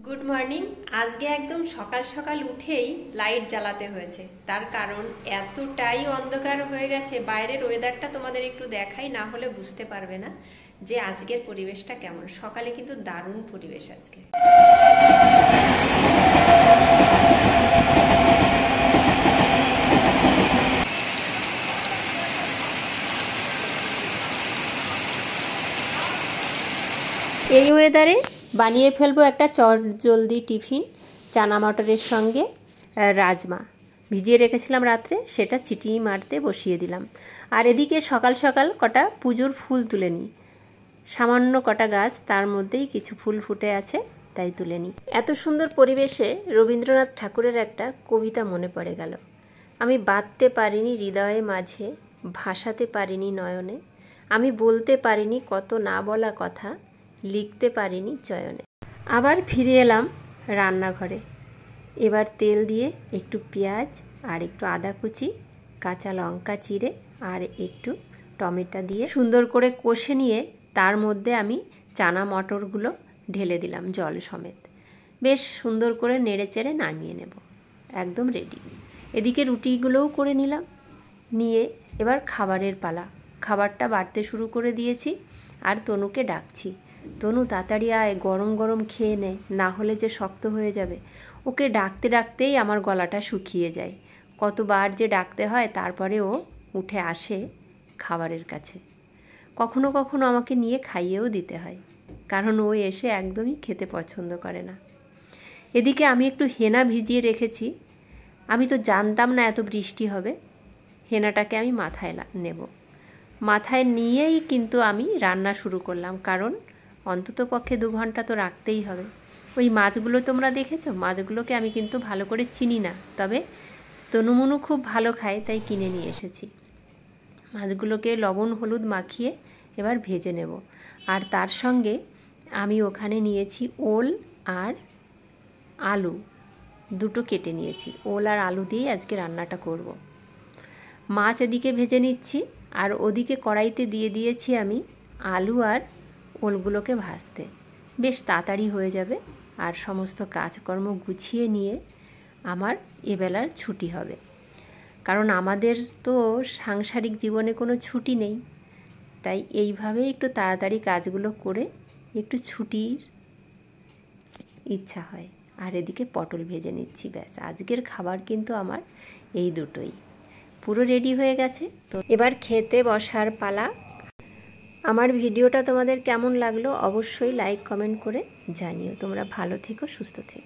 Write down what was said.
Good morning. আজকে একদম সকাল সকাল উঠেই লাইট জ্বালাতে হয়েছে, তার কারণ এতটাই অন্ধকার হয়ে গেছে। বাইরের ওয়েদারটা তোমাদের একটু দেখাই, না হলে বুঝতে পারবে না যে আজকের পরিবেশটা কেমন। সকালে কিন্তু দারুণ পরিবেশ আজকে। এই ওয়েদারে বানিয়ে ফেলবো একটা চটজলদি টিফিন, চানা মটরের সঙ্গে রাজমা ভিজিয়ে রেখেছিলাম রাত্রে, সেটা সিটি মারতে বসিয়ে দিলাম। আর এদিকে সকাল সকাল কটা পুজোর ফুল তুলে নিই, সামান্য কটা গাছ, তার মধ্যেই কিছু ফুল ফুটে আছে, তাই তুলে নিই। এত সুন্দর পরিবেশে রবীন্দ্রনাথ ঠাকুরের একটা কবিতা মনে পড়ে গেল। আমি বাঁধতে পারিনি হৃদয়ে মাঝে, ভাসাতে পারিনি নয়নে, আমি বলতে পারিনি কত না বলা কথা, লিখতে পারিনি চয়নে। আবার ফিরে এলাম রান্নাঘরে। এবার তেল দিয়ে একটু পেঁয়াজ আর একটু আদা কুচি, কাঁচা লঙ্কা চিড়ে আর একটু টমেটো দিয়ে সুন্দর করে কষে নিয়ে তার মধ্যে আমি চানা মটরগুলো ঢেলে দিলাম জল সমেত। বেশ সুন্দর করে নেড়ে চেড়ে নামিয়ে নেব, একদম রেডি। এদিকে রুটিগুলোও করে নিলাম, নিয়ে এবার খাবারের পালা। খাবারটা বাড়তে শুরু করে দিয়েছি আর তনুকে ডাকছি, তনু তাড়াতাড়ি আয়, গরম গরম খেয়ে নে, না হলে যে শক্ত হয়ে যাবে। ওকে ডাকতে ডাকতেই আমার গলাটা শুকিয়ে যায়। কতবার যে ডাকতে হয়, তারপরে ও উঠে আসে খাবারের কাছে। কখনো কখনো আমাকে নিয়ে খাইয়েও দিতে হয়, কারণ ও এসে একদমই খেতে পছন্দ করে না। এদিকে আমি একটু হেনা ভিজিয়ে রেখেছি। আমি তো জানতাম না এত বৃষ্টি হবে। হেনাটাকে আমি মাথায় নেব, মাথায় নিয়েই কিন্তু আমি রান্না শুরু করলাম, কারণ অন্তত পক্ষে 2 ঘন্টা তো রাখতেই হবে। ওই মাছগুলো তোমরা দেখেছো, মাছগুলোকে আমি কিন্তু ভালো করে চিনি না, তবে তনুমনু খুব ভালো খায় তাই কিনে নিয়ে এসেছি। মাছগুলোকে লবণ হলুদ মাখিয়ে এবার ভেজে নেব। আর তার সঙ্গে আমি ওখানে নিয়েছি ওল আর আলু, দুটো কেটে নিয়েছি। ওল আর আলু দিয়েই আজকে রান্নাটা করব। মাছ এদিকে ভেজে নিচ্ছি, আর ওদিকে কড়াইতে দিয়ে দিয়েছি আমি আলু আর ওলগুলোকে ভাজতে। বেশ তাড়াতাড়ি হয়ে যাবে, আর সমস্ত কাজকর্ম গুছিয়ে নিয়ে আমার এবেলার ছুটি হবে। কারণ আমাদের তো সাংসারিক জীবনে কোনো ছুটি নেই, তাই এইভাবেই একটু তাড়াতাড়ি কাজগুলো করে একটু ছুটির ইচ্ছা হয়। আর এদিকে পটল ভেজে নিচ্ছি, ব্যাস আজকের খাবার কিন্তু আমার এই দুটোই। পুরো রেডি হয়ে গেছে, তো এবার খেতে বসার পালা। আমার ভিডিওটা তোমাদের কেমন লাগলো অবশ্যই লাইক কমেন্ট করে জানিও। তোমরা ভালো থেকো, সুস্থ থেকো।